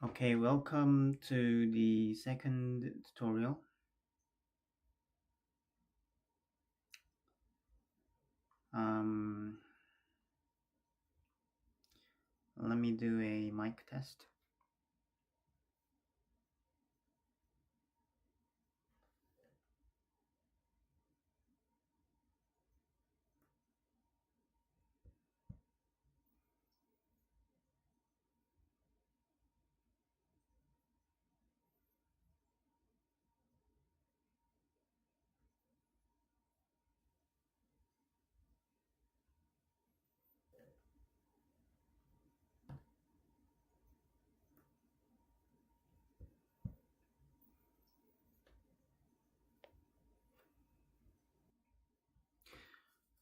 Okay, welcome to the second tutorial. Um, Let me do a mic test.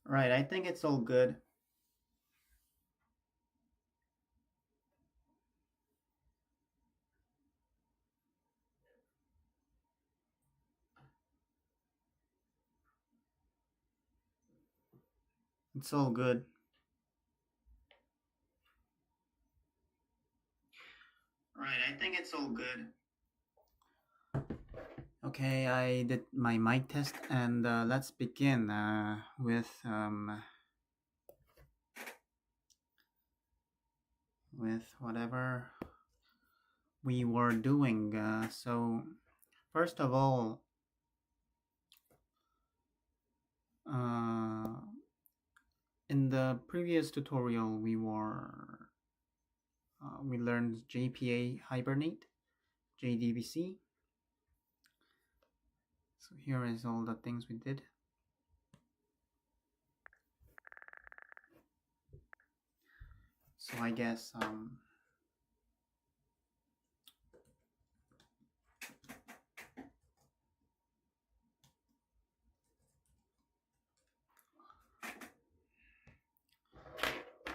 Right, I think it's all good. It's all good. Right, I think it's all good. Okay, I did my mic test, and let's begin with whatever we were doing. So, first of all, uh, in the previous tutorial, we learned JPA Hibernate, JDBC. So here is all the things we did. So I guess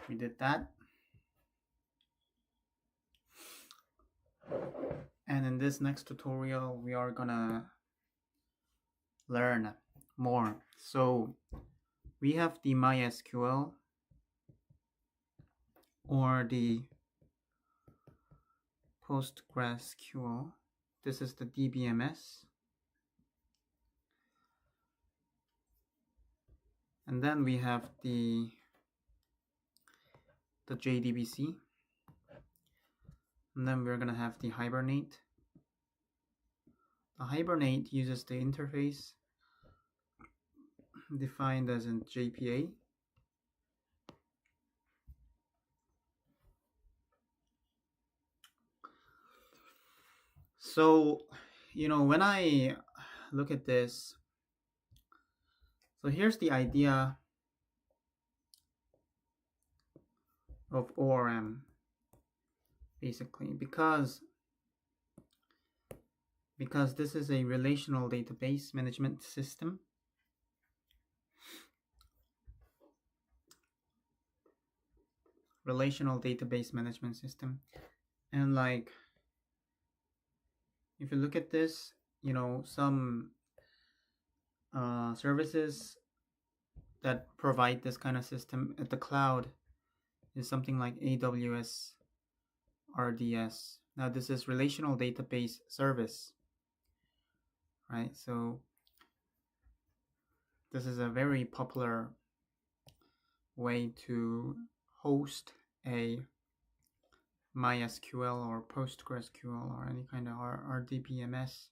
we did that. And in this next tutorial, we are gonna learn more. So we have the MySQL or the PostgreSQL. This is the DBMS. And then we have the JDBC. And then we're gonna have the Hibernate. The Hibernate uses the interface defined as in JPA. So, when I look at this, so here's the idea of ORM, basically, because this is a relational database management system. And like, if you look at this, some services that provide this kind of system at the cloud is something like AWS RDS. Now this is relational database service, right? So this is a very popular way to host a MySQL or PostgreSQL or any kind of RDBMS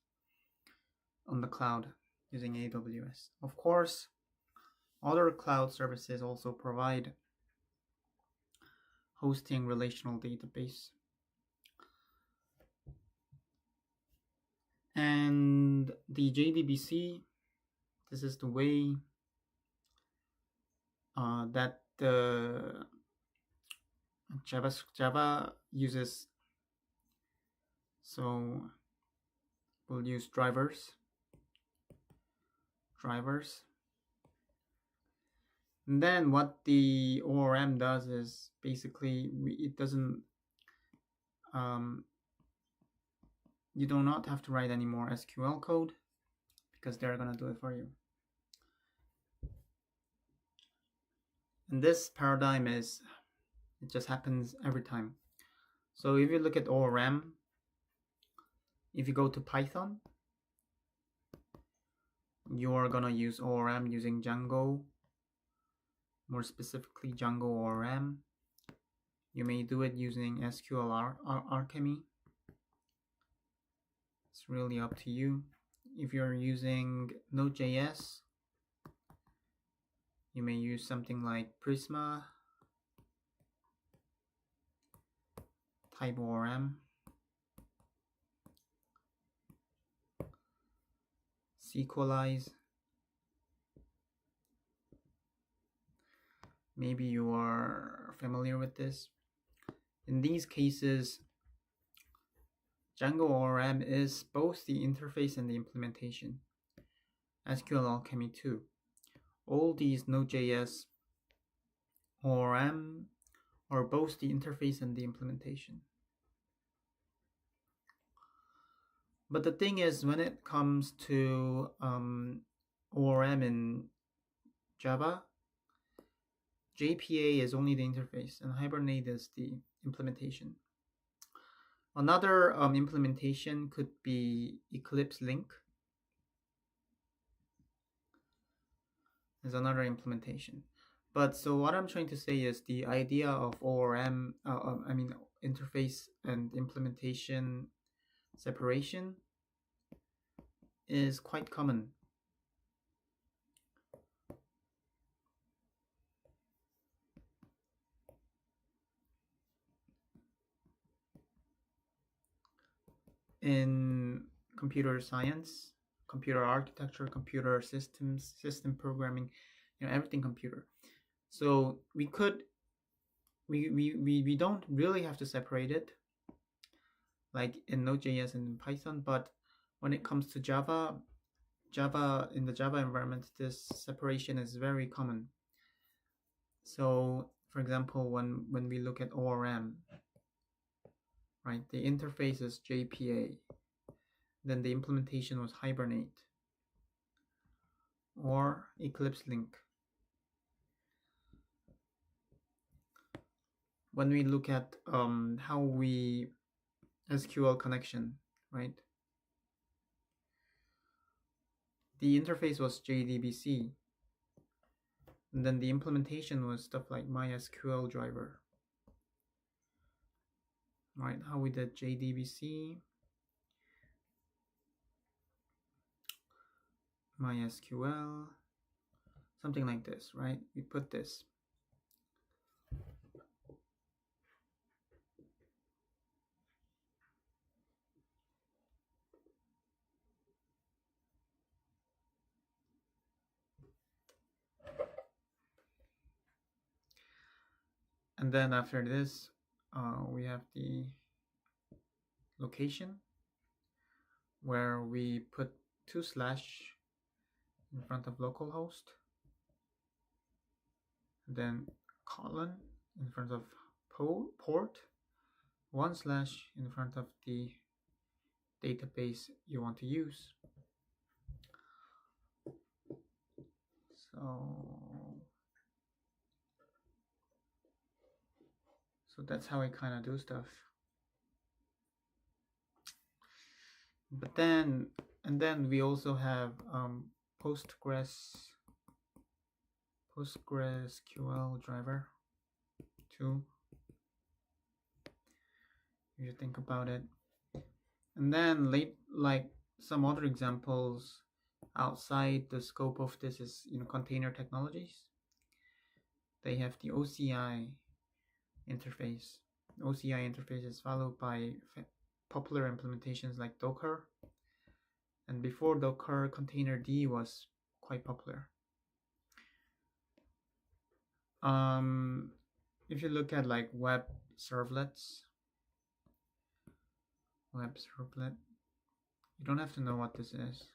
on the cloud using AWS. Of course, other cloud services also provide hosting relational database. And the JDBC, this is the way that the Java uses. So we'll use drivers. And then what the ORM does is basically it doesn't you do not have to write any more SQL code because they're gonna do it for you. And this paradigm it just happens every time. So if you look at ORM, if you go to Python, you're gonna use ORM using Django, more specifically Django ORM. You may do it using SQL Alchemy. It's really up to you. If you're using Node.js, you may use something like Prisma, type ORM, Sequelize. Maybe you are familiar with this. In these cases, Django ORM is both the interface and the implementation. SQL Alchemy too. All these Node.js ORM are both the interface and the implementation. But the thing is, when it comes to ORM in Java, JPA is only the interface and Hibernate is the implementation. Another implementation could be Eclipse Link. Is another implementation. But so what I'm trying to say is the idea of ORM, interface and implementation separation is quite common. In computer science, computer architecture, computer systems, system programming, everything computer. So we don't really have to separate it like in Node.js and in Python, but when it comes to Java, in the Java environment, this separation is very common. So for example, when we look at ORM, right, the interface is JPA, then the implementation was Hibernate or Eclipse Link. When we look at how we SQL connection, right, the interface was JDBC, and then the implementation was stuff like MySQL driver, right? How we did JDBC, MySQL, something like this, right? We put this. And then after this, we have the location where we put 2 slash in front of localhost, then colon in front of port, 1 slash in front of the database you want to use. So that's how I kind of do stuff. But then, and then we also have PostgreSQL driver too, if you think about it. And then like some other examples outside the scope of this is container technologies. They have the OCI interface. OCI interface is followed by popular implementations like Docker. And before Docker, Containerd was quite popular. If you look at like web servlet, you don't have to know what this is.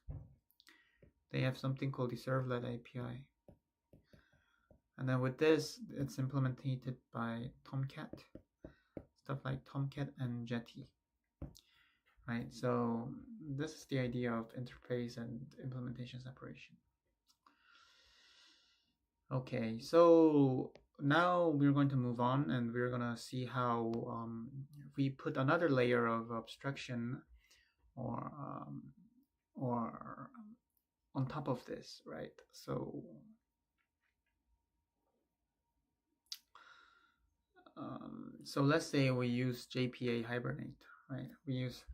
They have something called the Servlet API. And then with this, it's implemented by Tomcat, stuff like Tomcat and Jetty, right? So this is the idea of interface and implementation separation. Okay, so now we're going to move on and we're going to see how we put another layer of abstraction or or on top of this, right? So let's say we use JPA Hibernate, right? We use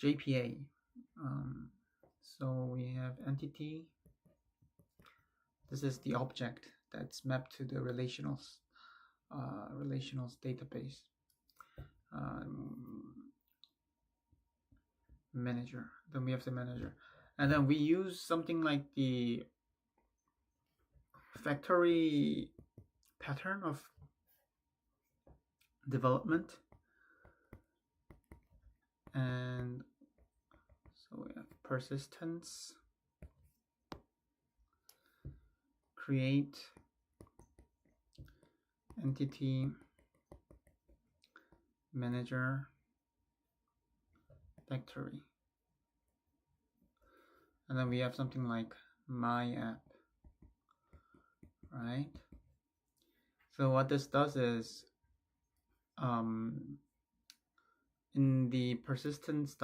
JPA. So we have entity. This is the object that's mapped to the relationals database. Manager. Then we have the manager, and then we use something like the factory pattern of development, and so we have persistence, create entity manager factory, and then we have something like my app, right? So what this does is in the persistence,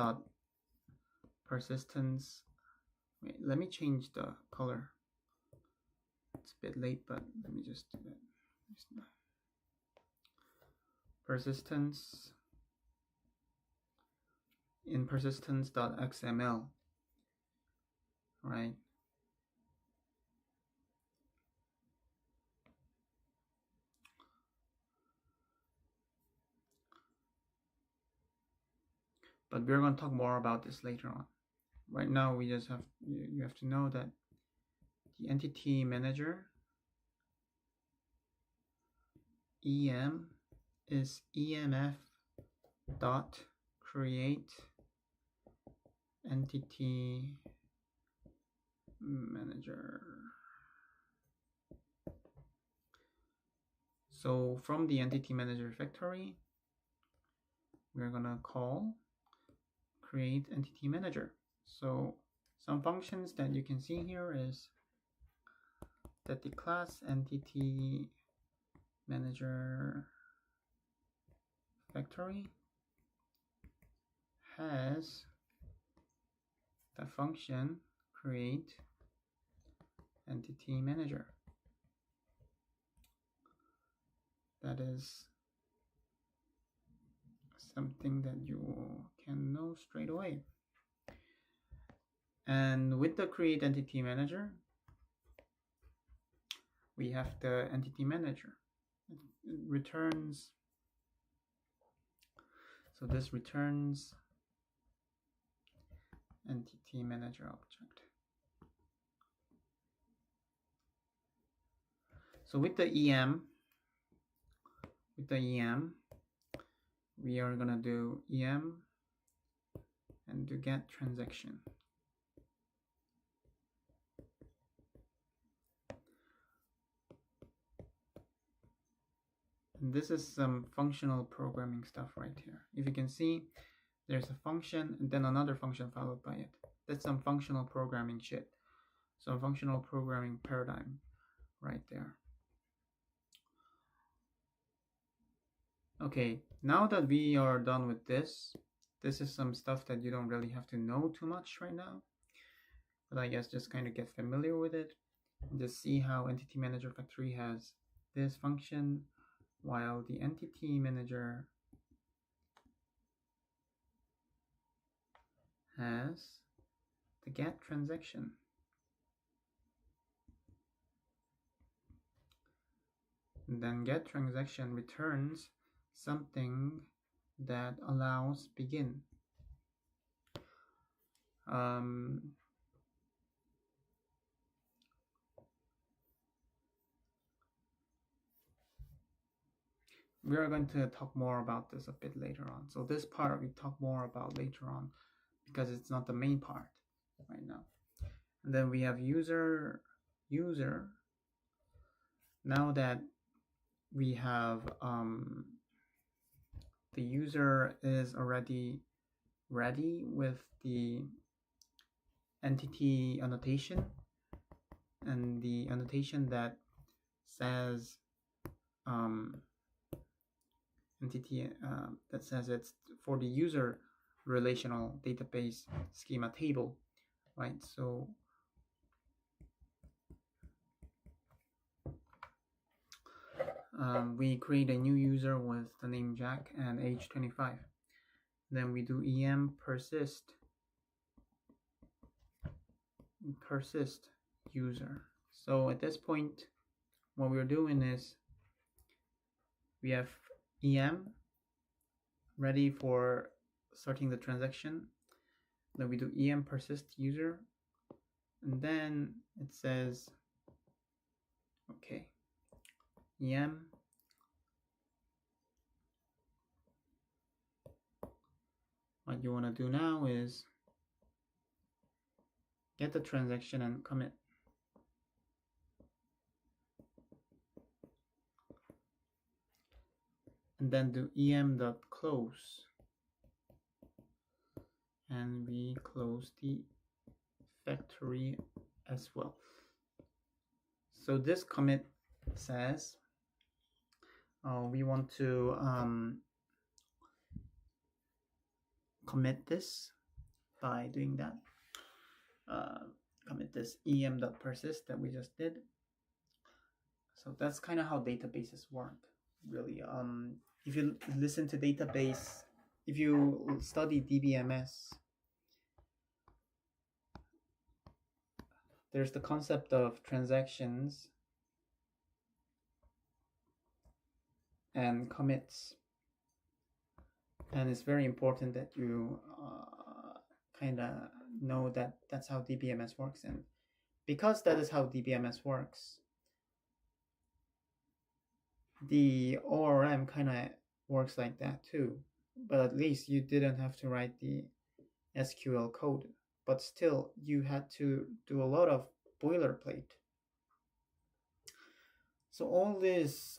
wait, let me change the color. It's a bit late, but let me just do that. Persistence in persistence.xml, right? But we're going to talk more about this later on. Right now, we just have you have to know that the entity manager em is emf dot create entity manager. So from the entity manager factory, we're gonna call create entity manager. So some functions that you can see here is that the class entity manager factory has the function create entity manager. That is something that you can know straight away. And with the create entity manager, we have the entity manager. It returns, so this returns entity manager object. So with the EM, we are gonna do EM and do get transaction. And this is some functional programming stuff right here. If you can see, there's a function and then another function followed by it. That's some functional programming shit. Some functional programming paradigm right there. Okay, now that we are done with this is some stuff that you don't really have to know too much right now. But I guess just kind of get familiar with it. And just see how Entity Manager Factory has this function, while the Entity Manager has the get transaction. And then get transaction returns something that allows begin. We are going to talk more about this a bit later on. So this part we talk more about later on because it's not the main part right now. And then we have user. Now that we have the user is already ready with the entity annotation and the annotation that says entity that says it's for the user relational database schema table, right? So we create a new user with the name Jack and age 25. Then we do em persist user. So at this point, what we're doing is we have em ready for starting the transaction. Then we do em persist user, and then it says, okay, em what you want to do now is get the transaction and commit. And then do em.close. And we close the factory as well. So this commit says we want to commit this by doing that. Commit this em.persist that we just did. So that's kind of how databases work, really. If you listen to database, if you study DBMS, there's the concept of transactions and commits. And it's very important that you kind of know that that's how DBMS works. And because that is how DBMS works, the ORM kind of works like that too. But at least you didn't have to write the SQL code. But still, you had to do a lot of boilerplate. So all these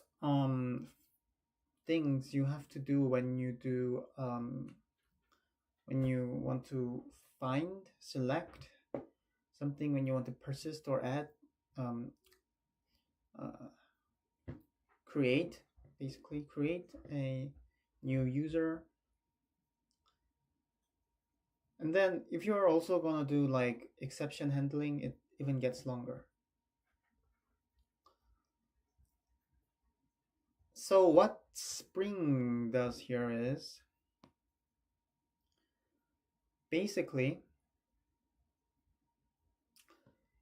things you have to do when you do when you want to select something, when you want to persist or add, create a new user. And then if you're also gonna do like exception handling, it even gets longer. So what Spring does here is basically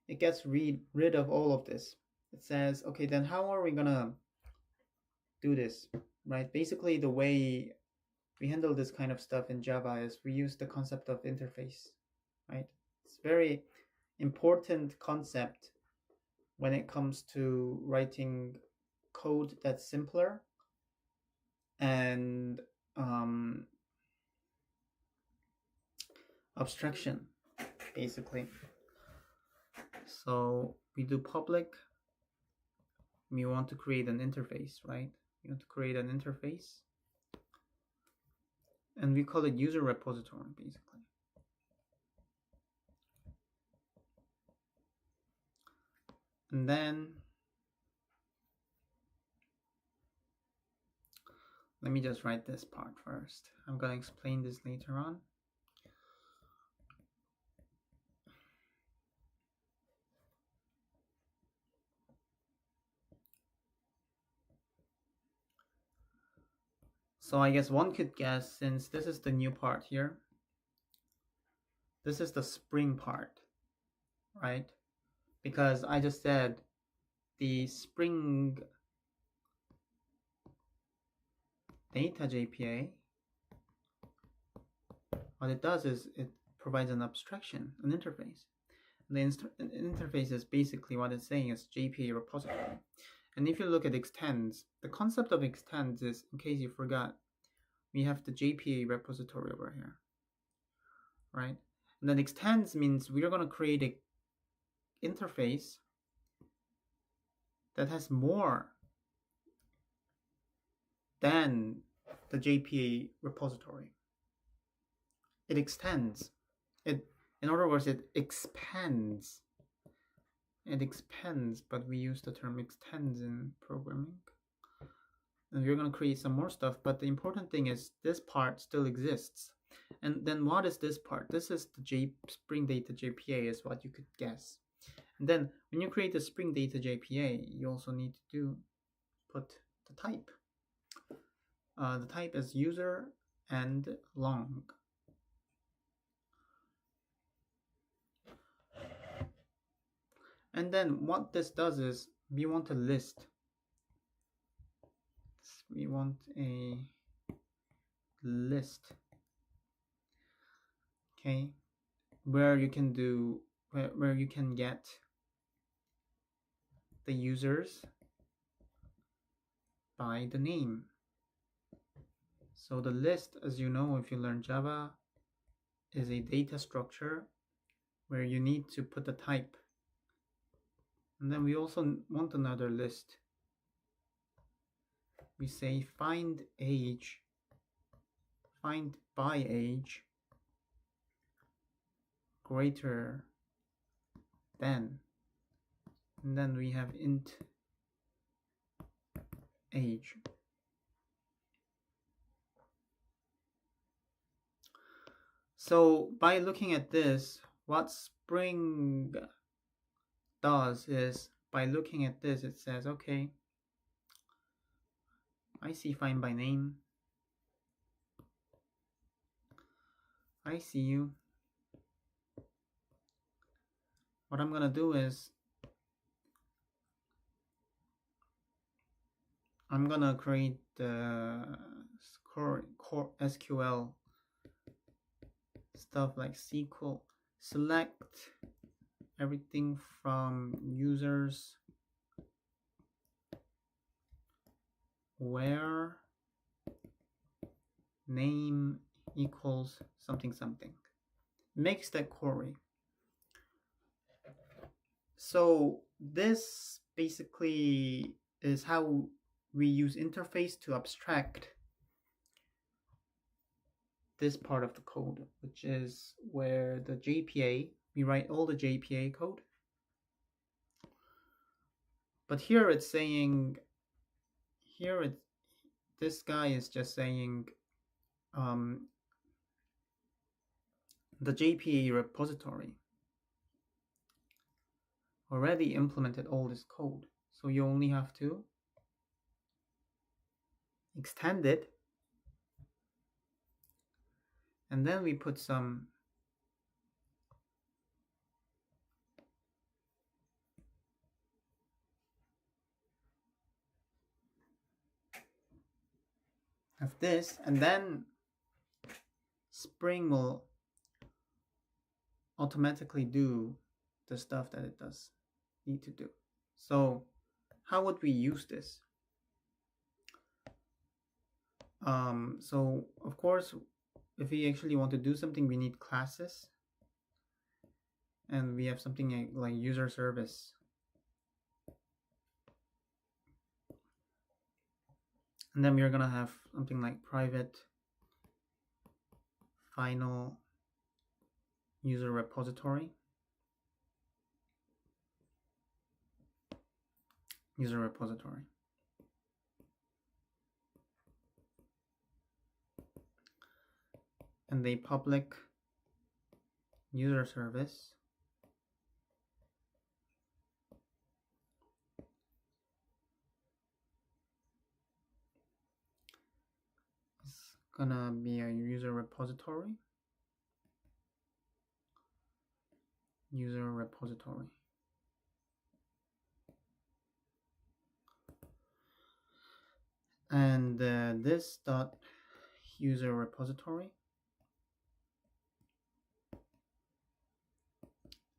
it gets rid of all of this. It says, okay, then how are we gonna do this, right? Basically, the way we handle this kind of stuff in Java is we use the concept of interface, right? It's a very important concept when it comes to writing code that's simpler and abstraction, basically. So we do public. We want to create an interface, right? We want to create an interface. And we call it user repository, basically. And then let me just write this part first. I'm going to explain this later on. So I guess one could guess, since this is the new part here, this is the Spring part, right? Because I just said the Spring data JPA, what it does is it provides an abstraction, an interface. The interface is basically what it's saying is JPA repository. And if you look at extends, the concept of extends is, in case you forgot, we have the JPA repository over here, right? And then extends means we are going to create an interface that has more than the JPA repository. It extends. In other words, it expands. It expands, but we use the term extends in programming. And we're going to create some more stuff, but the important thing is this part still exists. And then what is this part? This is the Spring Data JPA is what you could guess. And then when you create the Spring Data JPA, you also need to put the type. The type is user and long. And then what this does is we want a list. We want a list, okay, where you can do where you can get the users by the name. So the list, as you know, if you learn Java, is a data structure where you need to put the type. And then we also want another list. We say find age, find by age greater than, and then we have int age. So by looking at this, what Spring does is, by looking at this, it says, okay, I see find by name. I see you. What I'm gonna do is I'm gonna create the core SQL stuff like SQL. Select everything from users where name equals something something. Makes that query. So this basically is how we use interface to abstract this part of the code, which is where the JPA, we write all the JPA code. But here it's saying, this guy is just saying the JPA repository already implemented all this code. So you only have to extend it. And then we put some of this, and then Spring will automatically do the stuff that it does need to do. So how would we use this? So of course, if we actually want to do something, we need classes, and we have something like user service. And then we're gonna have something like private final user repository. User repository. And the public user service is gonna be a user repository. User repository. And this dot user repository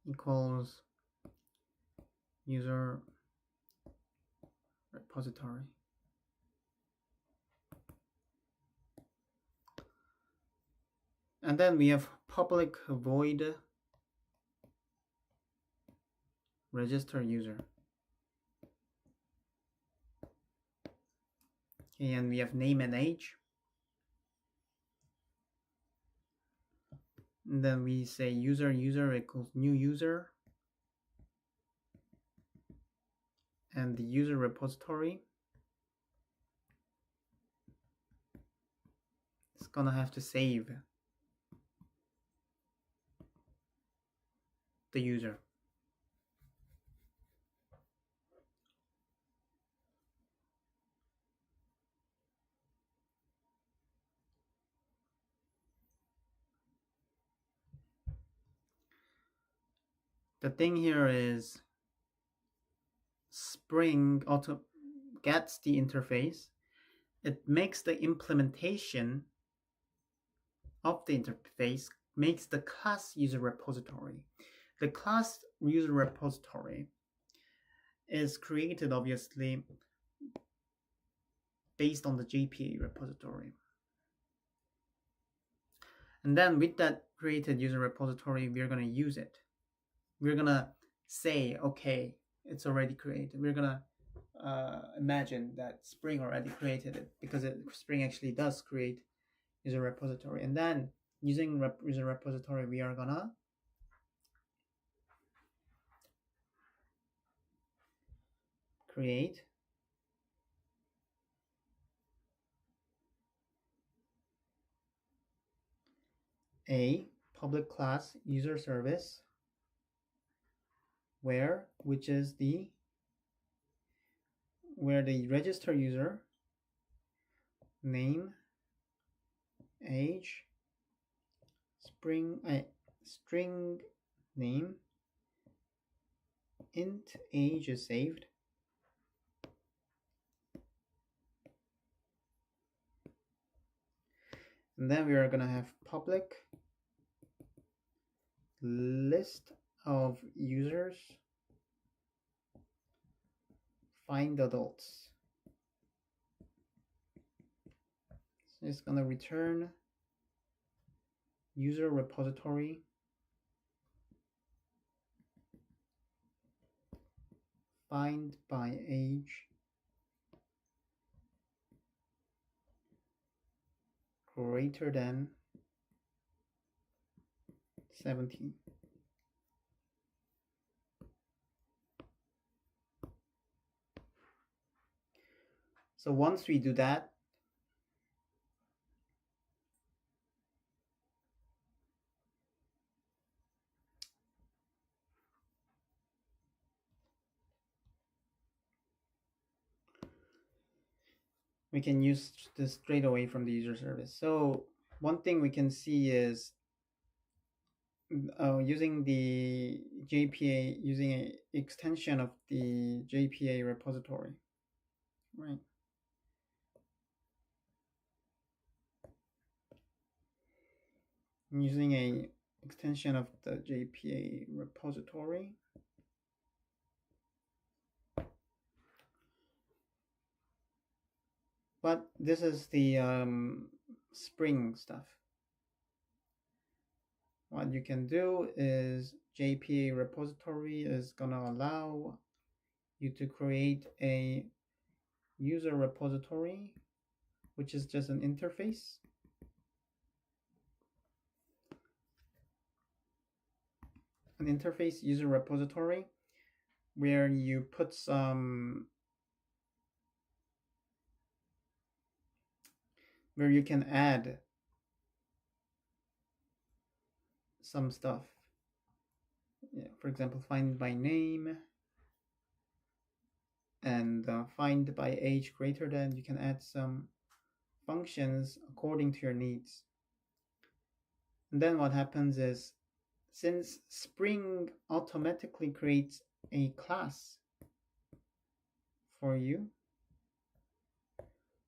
equals user repository. And then we have public void register user. Okay, and we have name and age. And then we say user equals new user. And the user repository is gonna have to save the user. The thing here is Spring auto gets the interface. It makes the implementation of the interface, makes the class user repository. The class user repository is created obviously based on the JPA repository. And then with that created user repository, we're going to use it. We're going to say, okay, it's already created. We're going to imagine that Spring already created it, because Spring actually does create user repository. And then using user repository, we are going to create a public class user service where the register user name, age, string name, int age is saved, and then we are going to have public list of users find adults. So it's going to return user repository find by age greater than 17. So once we do that, we can use this straight away from the user service. So one thing we can see is using the JPA, using an extension of the JPA repository, right? Using a extension of the JPA repository. But this is the Spring stuff. What you can do is JPA repository is gonna allow you to create a user repository, which is just an interface. An interface user repository where you put where you can add some stuff. Yeah, for example, find by name and find by age greater than. You can add some functions according to your needs. And then what happens is, since Spring automatically creates a class for you,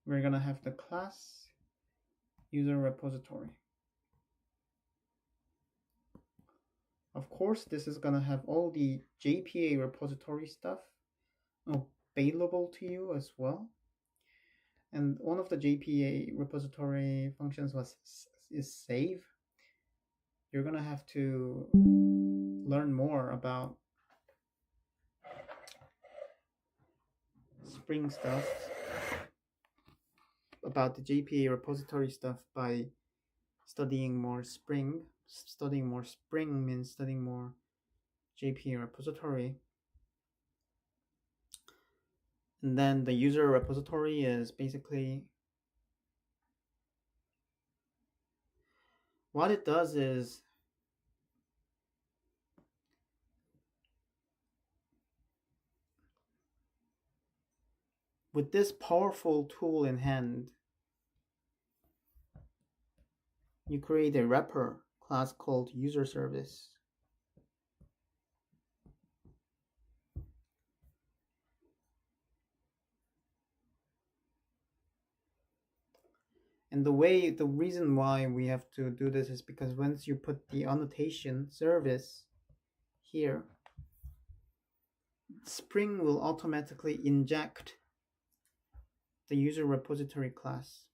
we're gonna have the class user repository. Of course, this is gonna have all the JPA repository stuff available to you as well. And one of the JPA repository functions is save. You're gonna have to learn more about Spring stuff, about the JPA repository stuff, by studying more Spring. Studying more Spring means studying more JPA repository. And then the user repository is basically, what it does is with this powerful tool in hand, you create a wrapper class called user service. And the reason why we have to do this is because once you put the annotation service here, Spring will automatically inject the user repository class.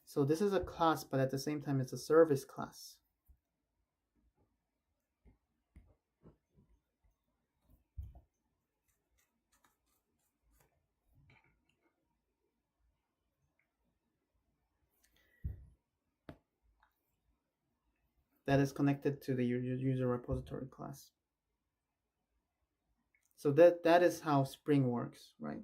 So this is a class, but at the same time it's a service class. That is connected to the user repository class. So that is how Spring works, right?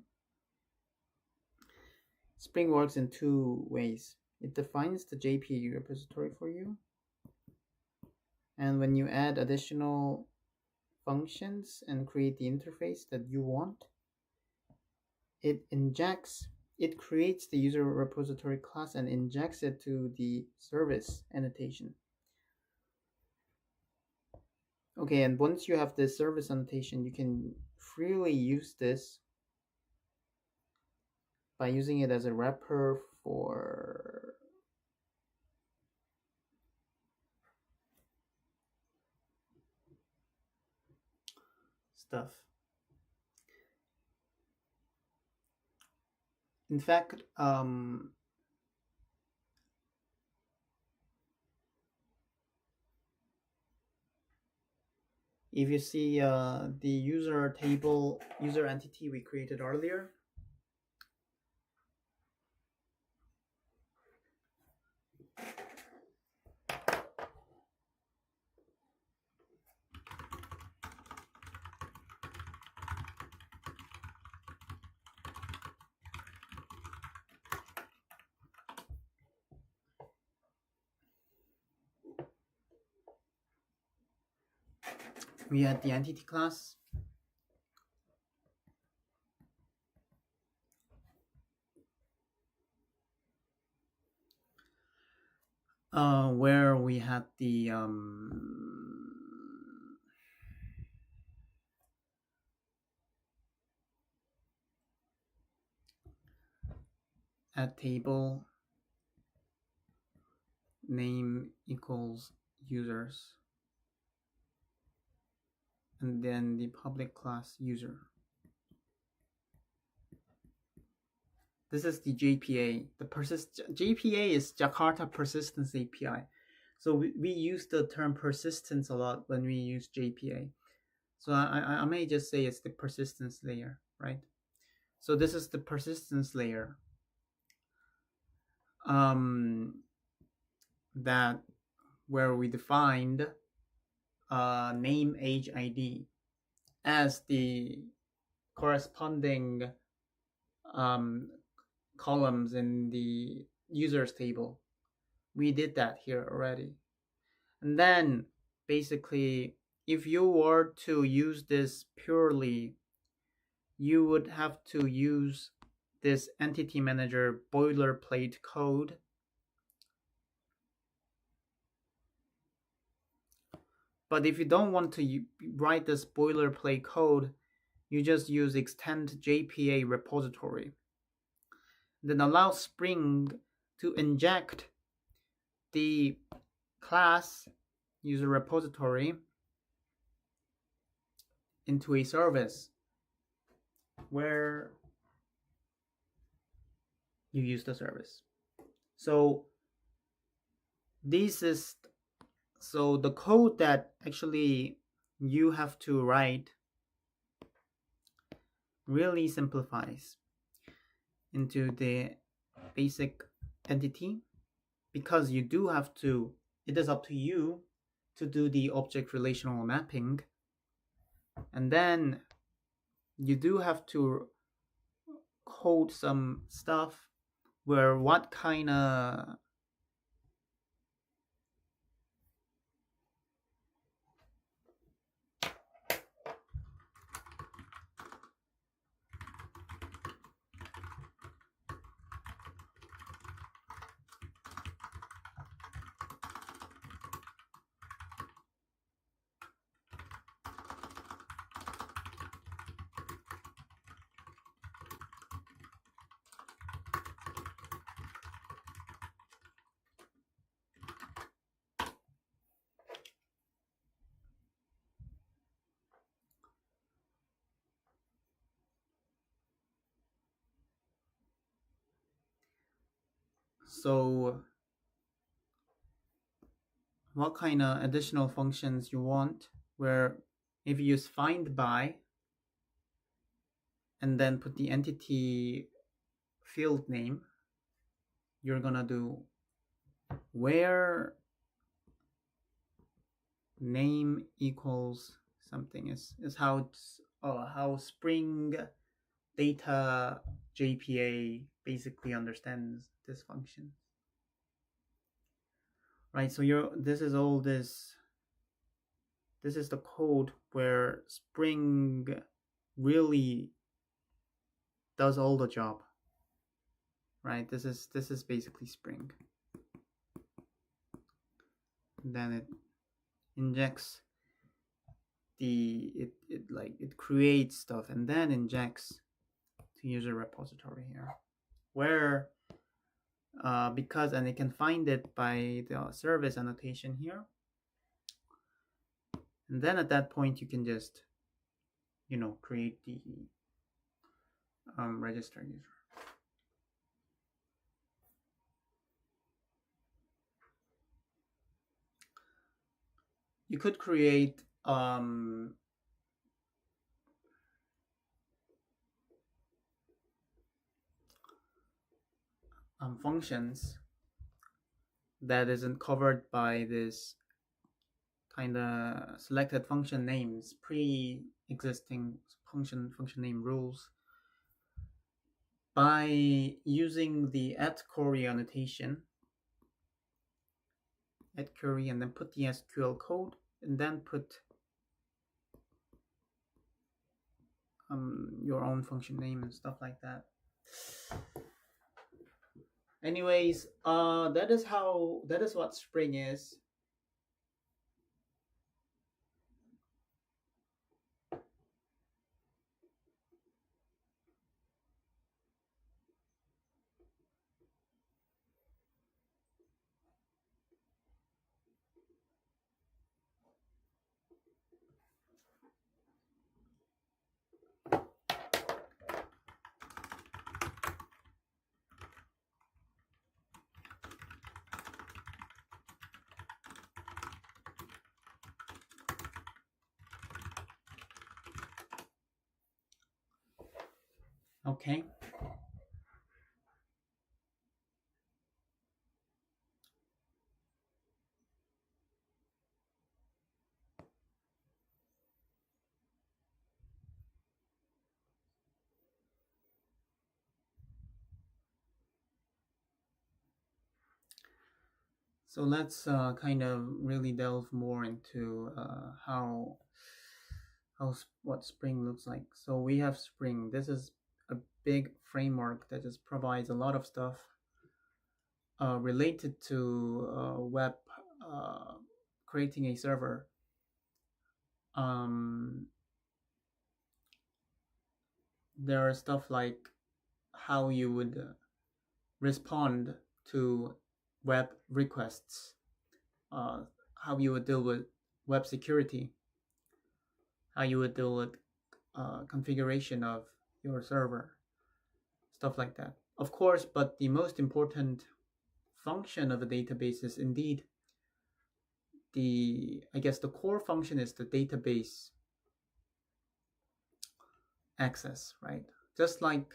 Spring works in two ways. It defines the JPA repository for you, and when you add additional functions and create the interface that you want, it creates the user repository class and injects it to the service annotation. Okay, and once you have this service annotation, you can freely use this by using it as a wrapper for stuff. In fact, if you see the user table, user entity we created earlier, we had the entity class, where we had the add table name equals users, and then the public class user. This is the JPA. The JPA is Jakarta Persistence API. So we use the term persistence a lot when we use JPA. So I may just say it's the persistence layer, right? So this is the persistence layer. That where we defined name, age, ID as the corresponding columns in the users table. We did that here already. And then basically, if you were to use this purely, you would have to use this entity manager boilerplate code. But if you don't want to write this boilerplate code, you just use extend JPA repository. Then allow Spring to inject the class user repository into a service where you use the service. So the code that actually you have to write really simplifies into the basic entity, because you do have to, it is up to you to do the object relational mapping, and then you do have to code some stuff where what kind of So what kind of additional functions you want, where if you use find by and then put the entity field name, you're gonna do where name equals something is how it's how Spring Data JPA basically understands this function, right? So this is all this is the code where Spring really does all the job, right? This is basically Spring. And then it injects it creates stuff and then injects to user repository here, where because and it can find it by the service annotation here, and then at that point you can just create the register user. You could create functions that isn't covered by this kind of selected function names, pre-existing function name rules, by using the @query annotation, @query, and then put the SQL code, and then put your own function name and stuff like that. Anyways, that is what Spring is. Okay. So let's kind of really delve more into what Spring looks like. So we have Spring. This is a big framework that just provides a lot of stuff related to web creating a server. There are stuff like how you would respond to web requests, how you would deal with web security, how you would deal with configuration of your server, stuff like that. Of course, but the most important function of a database is indeed the core function is the database access, right? Just like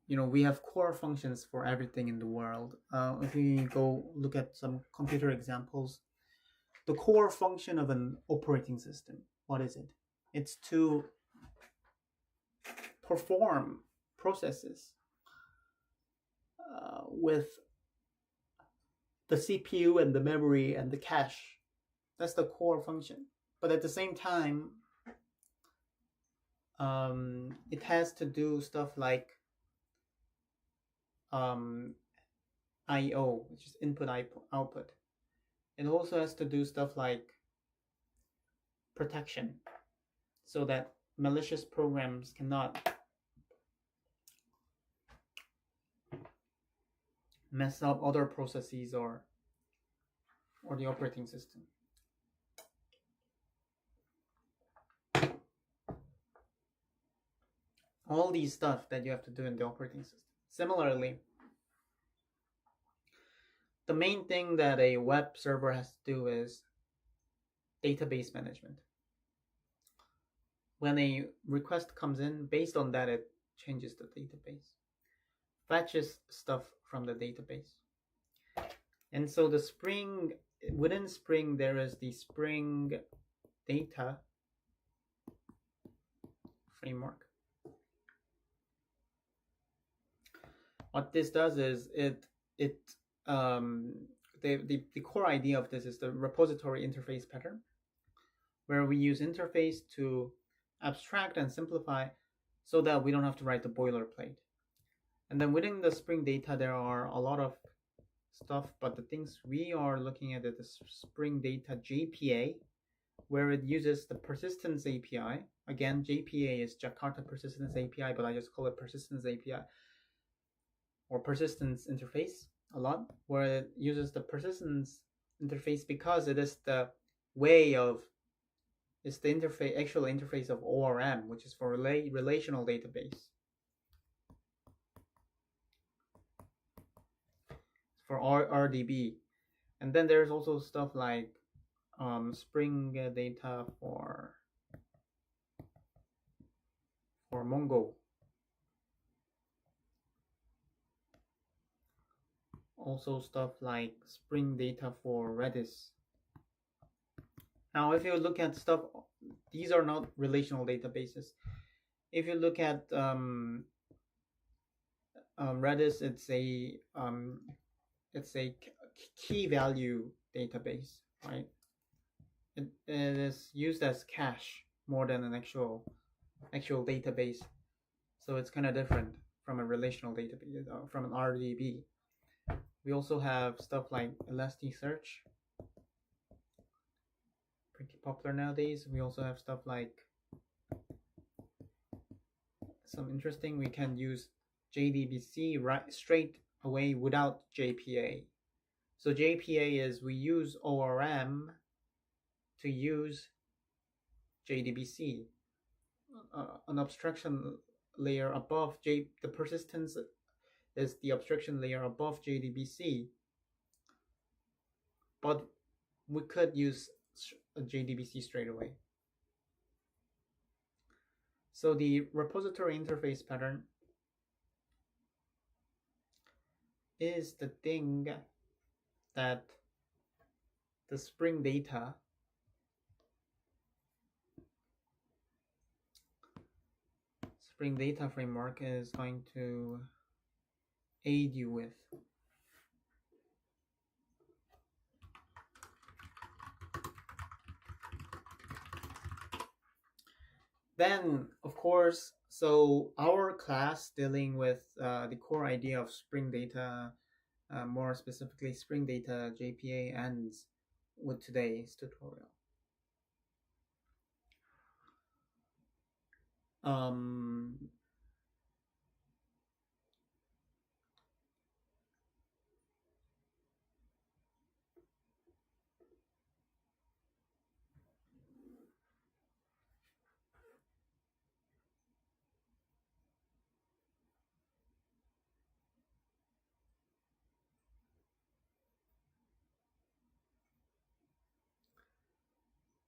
we have core functions for everything in the world. If we go look at some computer examples, the core function of an operating system, what is it? It's to perform processes with the CPU and the memory and the cache. That's the core function. But at the same time, it has to do stuff like I/O, which is input output. It also has to do stuff like protection, so that malicious programs cannot mess up other processes or the operating system. All these stuff that you have to do in the operating system. Similarly, the main thing that a web server has to do is database management. When a request comes in, based on that, it changes the database, fetches stuff from the database. And so within Spring, there is the Spring data framework. What this does is the core idea of this is the repository interface pattern, where we use interface to abstract and simplify so that we don't have to write the boilerplate. And then within the Spring data, there are a lot of stuff, but the things we are looking at is the Spring data JPA, where it uses the persistence API. Again, JPA is Jakarta Persistence API, but I just call it Persistence API or Persistence Interface a lot, where it uses the persistence interface because it is the actual interface of ORM, which is for relational database. For RDB. And then there's also stuff like Spring data for Mongo. Also stuff like Spring data for Redis. Now, if you look at stuff, these are not relational databases. If you look at Redis, it's a key value database, right? It is used as cache more than an actual database, so it's kind of different from a relational database, from an RDB. We also have stuff like Elasticsearch, pretty popular nowadays. We also have stuff like we can use JDBC right straight away without JPA. So JPA is we use ORM to use JDBC, an abstraction layer above the persistence is the abstraction layer above JDBC, but we could use a JDBC straight away. So the repository interface pattern is the thing that the Spring data framework is going to aid you with. Then, of course, so our class dealing with the core idea of Spring data, more specifically Spring data JPA, ends with today's tutorial.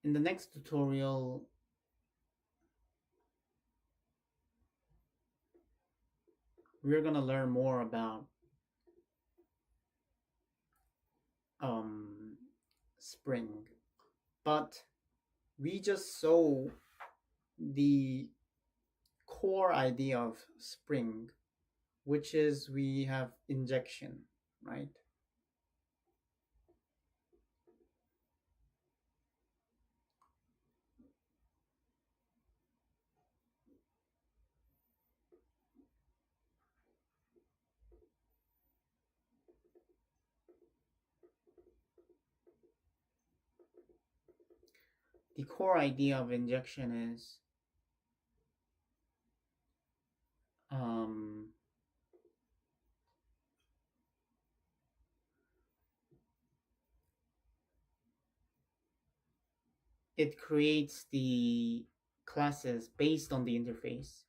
In the next tutorial, we're going to learn more about Spring, but we just saw the core idea of Spring, which is we have injection, right? The core idea of injection is it creates the classes based on the interface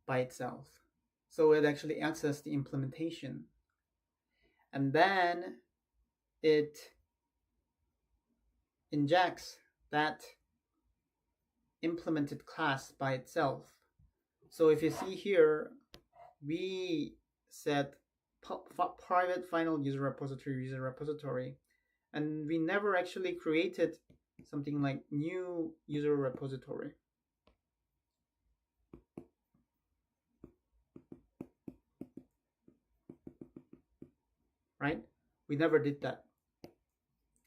by itself. So it actually acts as the implementation. and then it injects that implemented class by itself. So if you see here, we set private final user repository, and we never actually created something like new user repository, right? We never did that.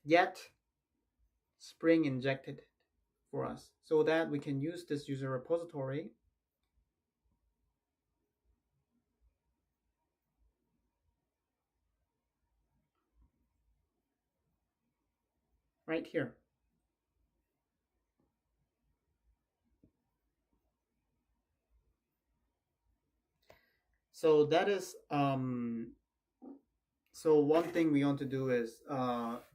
Yet, Spring injected it for us so that we can use this user repository right here. So that is so one thing we want to do is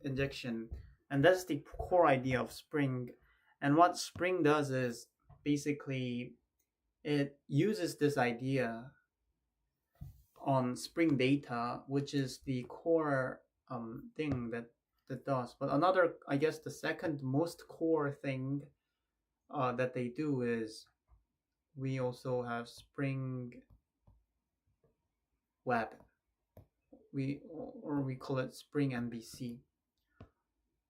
injection, and that's the core idea of Spring. And what Spring does is basically it uses this idea on Spring data, which is the core thing that does. But another, I guess, the second most core thing that they do is we also have Spring Web. We call it Spring MVC,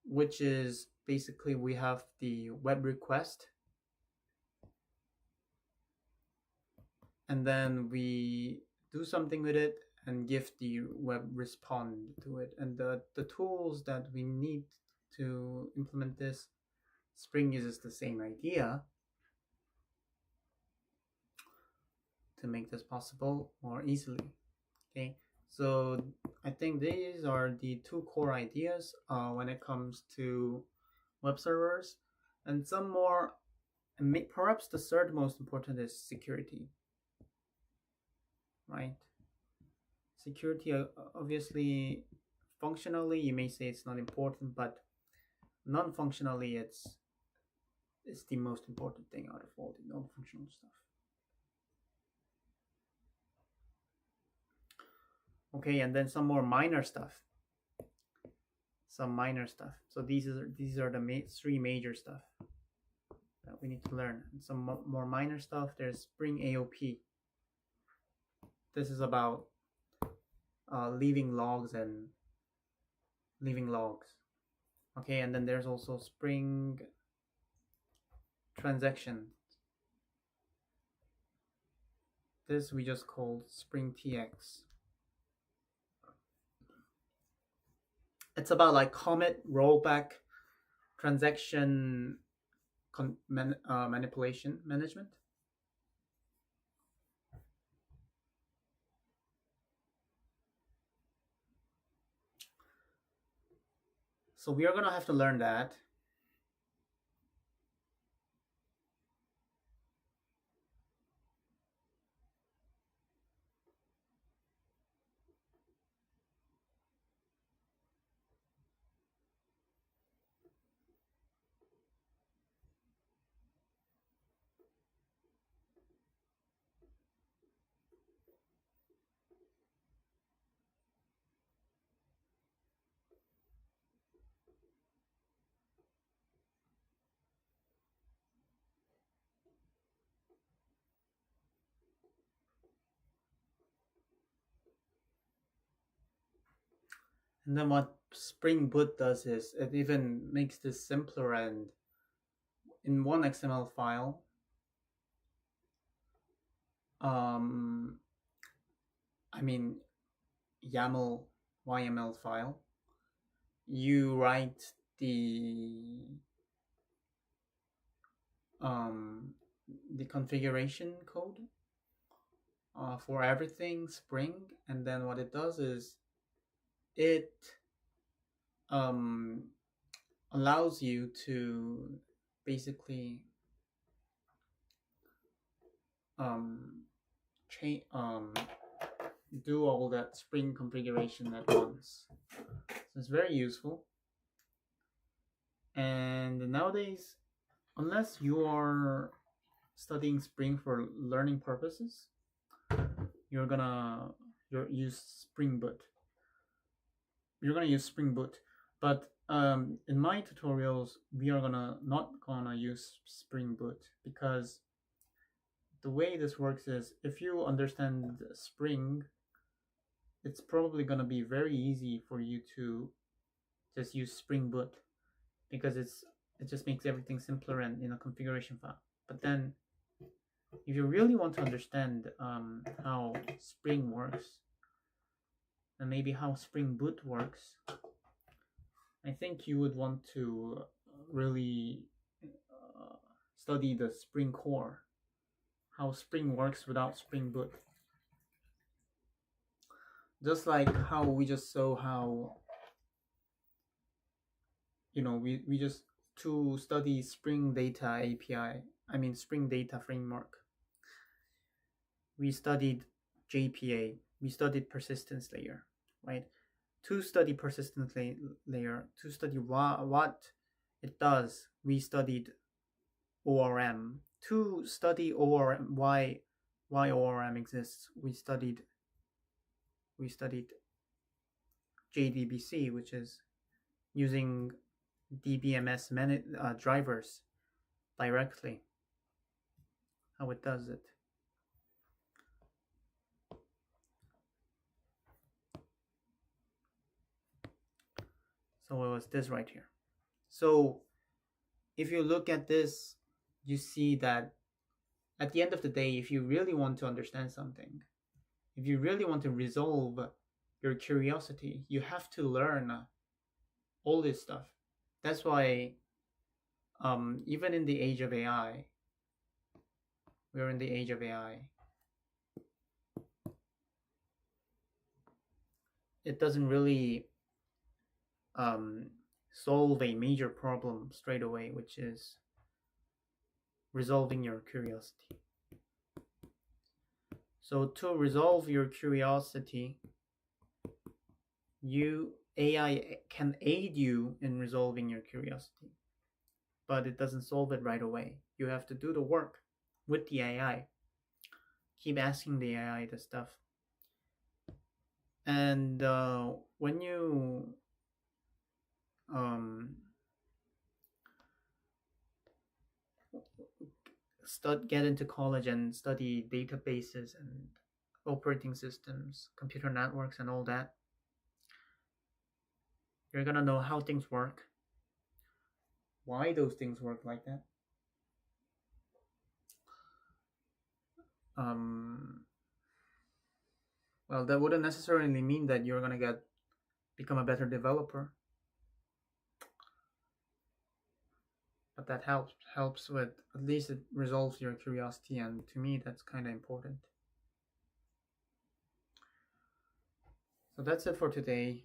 which is basically we have the web request, and then we do something with it and give the web respond to it. And the tools that we need to implement this, Spring uses the same idea to make this possible more easily. Okay, so I think these are the two core ideas when it comes to web servers, and some more, and perhaps the third most important is security, right? Security, obviously, functionally you may say it's not important, but non-functionally it's the most important thing out of all the non-functional stuff. Okay, and then some more minor stuff. So these are the three major stuff that we need to learn. And some more minor stuff. There's Spring AOP. This is about leaving logs. Okay, and then there's also Spring transaction. This we just called Spring TX. It's about like commit, rollback, transaction manipulation management. So we are going to have to learn that. And then what Spring Boot does is it even makes this simpler, and in one XML file, YML file, you write the configuration code for everything Spring, and then what it does is it allows you to basically do all that Spring configuration at once. So it's very useful. And nowadays, unless you are studying Spring for learning purposes, you're gonna use Spring Boot. you're gonna use Spring Boot. But in my tutorials, we are gonna not gonna use Spring Boot, because the way this works is, if you understand Spring, it's probably gonna be very easy for you to just use Spring Boot, because it just makes everything simpler and in a configuration file. But then, if you really want to understand how Spring works, and maybe how Spring Boot works, I think you would want to really study the Spring core, how Spring works without Spring Boot. Just like how we just saw how, we just, to study Spring Data API, Spring Data Framework, we studied JPA, we studied persistence layer, right? To study persistence layer, to study what it does, we studied ORM. To study ORM, why ORM exists, we studied JDBC, which is using DBMS drivers directly, how it does it. So it was this right here. So if you look at this, you see that at the end of the day, if you really want to understand something, if you really want to resolve your curiosity, you have to learn all this stuff. That's why even in the age of AI, we're in the age of AI, it doesn't really solve a major problem straight away, which is resolving your curiosity. So to resolve your curiosity, AI can aid you in resolving your curiosity, but it doesn't solve it right away. You have to do the work with the AI. Keep asking the AI the stuff. And when you get into college and study databases and operating systems, computer networks, and all that, you're gonna know how things work, why those things work like that. Well, that wouldn't necessarily mean that you're gonna become a better developer, but that helps with, at least it resolves your curiosity, and to me that's kind of important. So that's it for today.